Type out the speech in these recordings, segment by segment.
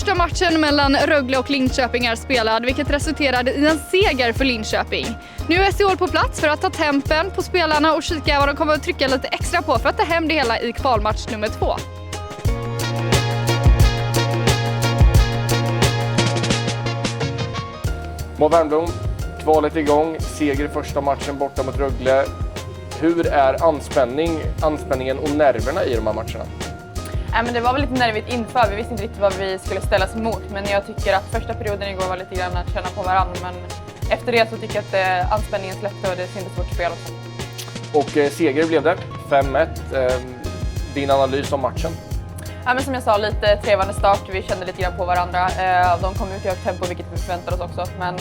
Första matchen mellan Rögle och Linköping är spelad, vilket resulterade i en seger för Linköping. Nu är SDHL på plats för att ta tempen på spelarna och kika vad de kommer att trycka lite extra på för att ta hem det hela i kvalmatch nummer 2. Må Wernbloom, kvalet igång, seger i första matchen borta mot Rögle. Hur är anspänningen och nerverna i de här matcherna? Men det var väl lite nervigt inför, vi visste inte riktigt vad vi skulle ställas emot, men jag tycker att första perioden igår var lite grann att känna på varandra, men efter det så tycker jag att anspänningen släppte och det syntes vårt spel också. Och seger blev det, 5-1. Din analys om matchen? Men som jag sa, lite trevande start, vi kände lite grann på varandra. De kom ut i högt tempo, vilket vi förväntade oss också, men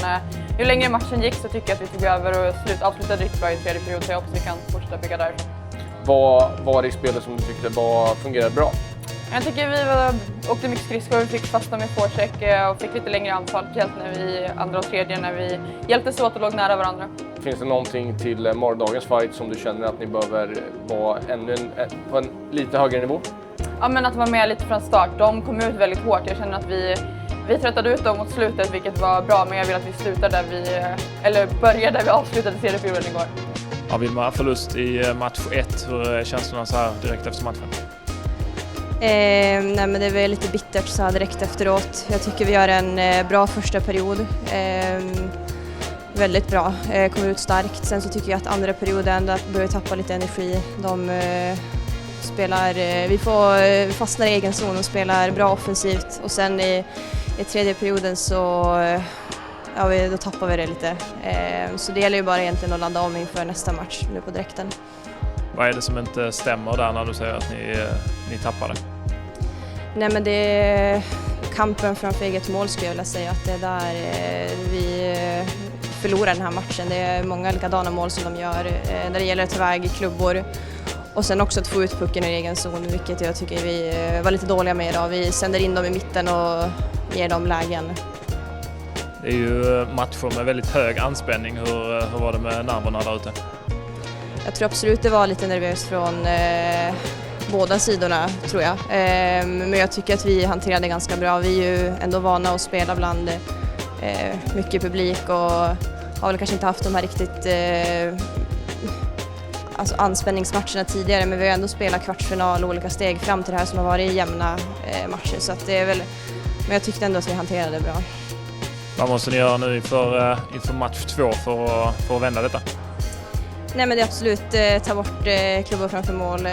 ju längre matchen gick så tycker jag att vi tog över och avslutade riktigt bra i tredje period, så jag hoppas vi kan fortsätta bygga där. Vad var det i spelet som du tyckte fungerade bra? Jag tycker vi åkte mycket skridskor, vi fick fasta med forecheck och fick lite längre anfall, speciellt när vi andra och tredje när vi hjälptes åt och låg nära varandra. Finns det någonting till morgondagens fight som du känner att ni behöver vara på en lite högre nivå? Ja, men att vara med lite från start. De kom ut väldigt hårt. Jag känner att vi tröttade ut dem mot slutet, vilket var bra, men jag vill att vi slutar börjar där vi avslutade serieperioden igår. Ja, vill man ha förlust i match 1, hur är känslorna så här direkt efter matchen? Nej, men det var lite bittert så här direkt efteråt. Jag tycker vi gör en bra första period. Väldigt bra. Kommer ut starkt. Sen så tycker jag att andra perioden där börjar tappa lite energi. Vi får fastna i egen zon och spelar bra offensivt. Och sen i tredje perioden så då tappar vi det lite. Så det gäller ju bara egentligen att ladda om inför nästa match nu på direkten. Vad är det som inte stämmer där när du säger att ni tappar det? Nej, men det är kampen framför eget mål, skulle jag vilja säga, att det är där vi förlorar den här matchen. Det är många likadana mål som de gör när det gäller att ta väg klubbor och sen också att få ut pucken i egen zon, vilket jag tycker vi var lite dåliga med idag. Vi sänder in dem i mitten och ger dem lägen. Det är ju matcher med väldigt hög anspänning. Hur var det med nerverna där ute? Jag tror absolut det var lite nervöst från båda sidorna, tror jag. Men jag tycker att vi hanterade ganska bra. Vi är ju ändå vana att spela bland mycket publik och har väl kanske inte haft de här riktigt anspänningsmatcherna tidigare, men vi har ändå spelat kvartsfinal och olika steg fram till det här som har varit jämna matcher. Så att det är väl, men jag tyckte ändå att vi hanterade det bra. Vad måste ni göra nu inför match 2 för att vända detta? Nej, men det är absolut ta bort klubbar framför mål,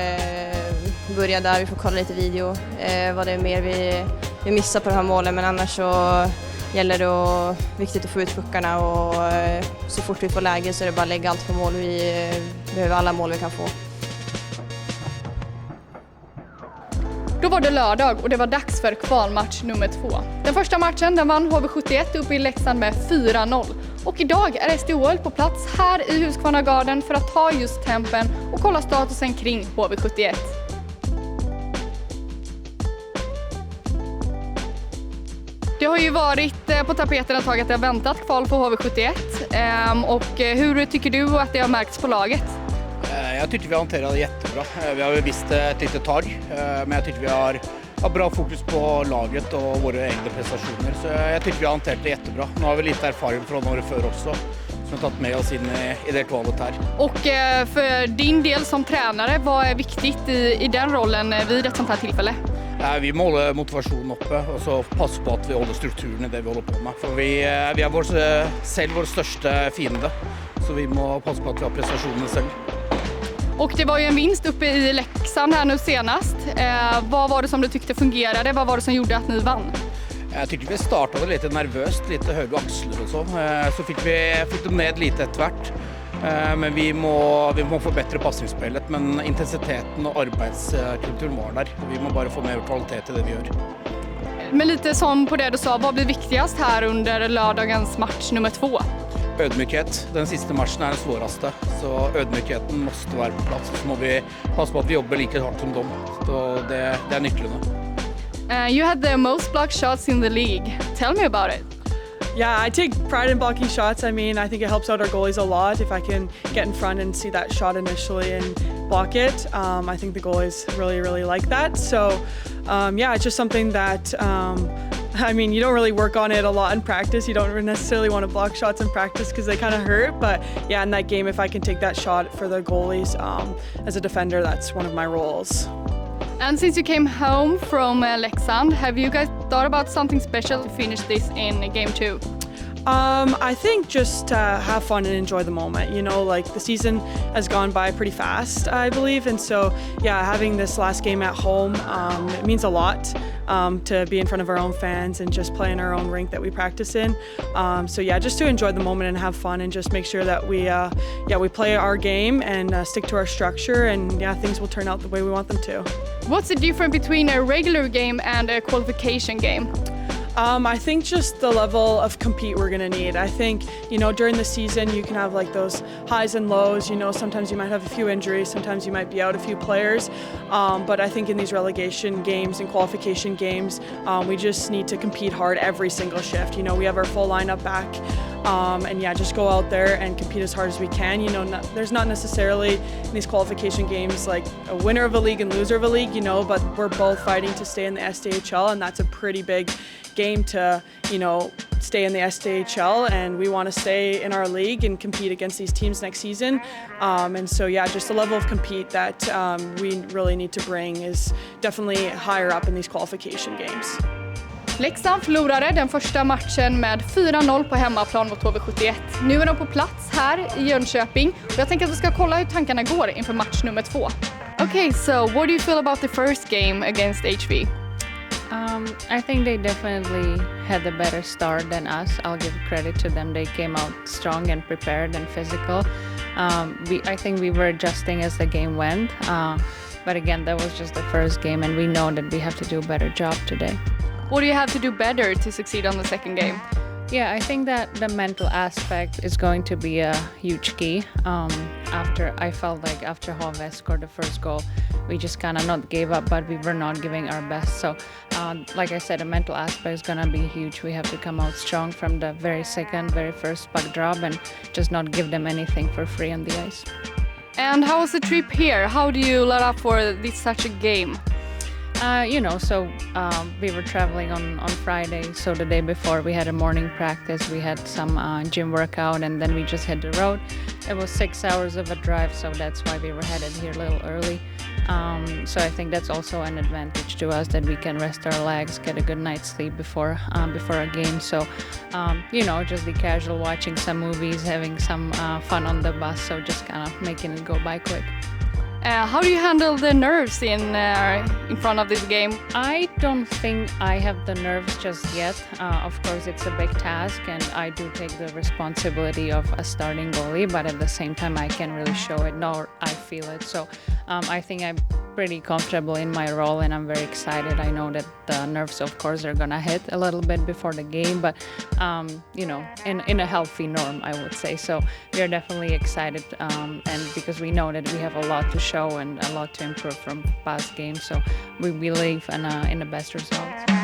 börja där, vi får kolla lite video, vad det är mer vi missar på de här målen, men annars så gäller det viktigt att få ut puckarna och så fort vi får läge så är det bara att lägga allt på mål, vi behöver alla mål vi kan få. Då var det lördag och det var dags för kvalmatch nummer 2. Den första matchen den vann HV71 uppe i Leksand med 4-0. Och idag är SDHL på plats här i Husqvarna för att ta just tempen och kolla statusen kring HV71. Det har ju varit på tapeten ett tag att det har väntat kval på HV71. Och hur tycker du att det har märkts på laget? Jag tycker vi har hanterat det jättebra. Vi har ju visst ett litet tag, men jag tycker vi har bra fokus på laget och våra egna prestationer. Så jag tycker vi har hanterat det jättebra. Nu har vi lite erfarenhet från året förr också, som har tagit med oss in i det kvalet här. Och för din del som tränare, vad är viktigt i den rollen vid ett sånt här tillfälle? Vi må hålla motivationen uppe och så passa på att vi håller strukturen i det vi håller på med. För vi är vår största fiende, så vi må passa på att vi har prestationen själv. Och det var ju en vinst uppe i Leksand här nu senast. Vad var det som du tyckte fungerade? Vad var det som gjorde att ni vann? Jag tyckte vi startade lite nervöst, lite höga axlar och så fick de ned lite tvärt. Men vi må förbättra passningsspelet, men intensiteten och arbetskulturen var där. Vi må bara få mer kvalitet i det vi gör. Men lite som på det du sa, vad blir viktigast här under lördagens match nummer 2? Ödmjukhet. Den sista matchen är den svåraste, så ödmjukheten måste vara på plats. Så må vi passa på att vi jobbar lika hårt som dem. Så det är nyckeln. You had the most blocked shots in the league. Tell me about it. Yeah, I take pride in blocking shots. I mean, I think it helps out our goalies a lot if I can get in front and see that shot initially and block it. I think the goalies really, really like that. So, yeah, it's just something that I mean, you don't really work on it a lot in practice. You don't necessarily want to block shots in practice because they kind of hurt. But yeah, in that game, if I can take that shot for the goalies as a defender, that's one of my roles. And since you came home from Leksand, have you guys thought about something special to finish this in game 2? I think just have fun and enjoy the moment. You know, like the season has gone by pretty fast, I believe. And so, yeah, having this last game at home, it means a lot to be in front of our own fans and just play in our own rink that we practice in. So, yeah, just to enjoy the moment and have fun and just make sure that we play our game and stick to our structure, and yeah, things will turn out the way we want them to. What's the difference between a regular game and a qualification game? I think just the level of compete we're gonna need. I think, you know, during the season you can have like those highs and lows, you know, sometimes you might have a few injuries, sometimes you might be out a few players, but I think in these relegation games and qualification games, we just need to compete hard every single shift. You know, we have our full lineup back, and yeah, just go out there and compete as hard as we can. You know, there's not necessarily in these qualification games like a winner of a league and loser of a league, you know, but we're both fighting to stay in the SDHL, and that's a pretty big game to, you know, stay in the SDHL, and we want to stay in our league and compete against these teams next season. And so, yeah, just the level of compete that we really need to bring is definitely higher up in these qualification games. Leksand förlorade den första matchen med 4-0 på hemmaplan mot HV71. Nu är de på plats här i Jönköping och jag tänker att vi ska kolla hur tankarna går inför match nummer 2. Okay, so what do you feel about the first game against HV? I think they definitely had a better start than us. I'll give credit to them. They came out strong and prepared and physical. I think we were adjusting as the game went. But again, that was just the first game, and we know that we have to do a better job today. What do you have to do better to succeed on the second game? Yeah, I think that the mental aspect is going to be a huge key. I felt like after HV scored the first goal, we just kind of not gave up, but we were not giving our best. So, like I said, the mental aspect is going to be huge. We have to come out strong from the very first puck drop and just not give them anything for free on the ice. And how was the trip here? How do you let up for such a game? We were traveling on Friday, so the day before we had a morning practice, we had some gym workout, and then we just hit the road. It was 6 hours of a drive, so that's why we were headed here a little early. So I think that's also an advantage to us, that we can rest our legs, get a good night's sleep before a game. So, just be casual, watching some movies, having some fun on the bus, so just kind of making it go by quick. How do you handle the nerves in front of this game? I don't think I have the nerves just yet. Of course, it's a big task, and I do take the responsibility of a starting goalie, but at the same time, I can't really show it, nor I feel it. So I think I'm pretty comfortable in my role, and I'm very excited. I know that the nerves, of course, are gonna hit a little bit before the game, but in a healthy norm, I would say. So we are definitely excited, and because we know that we have a lot to show and a lot to improve from past games, so we believe in the best results.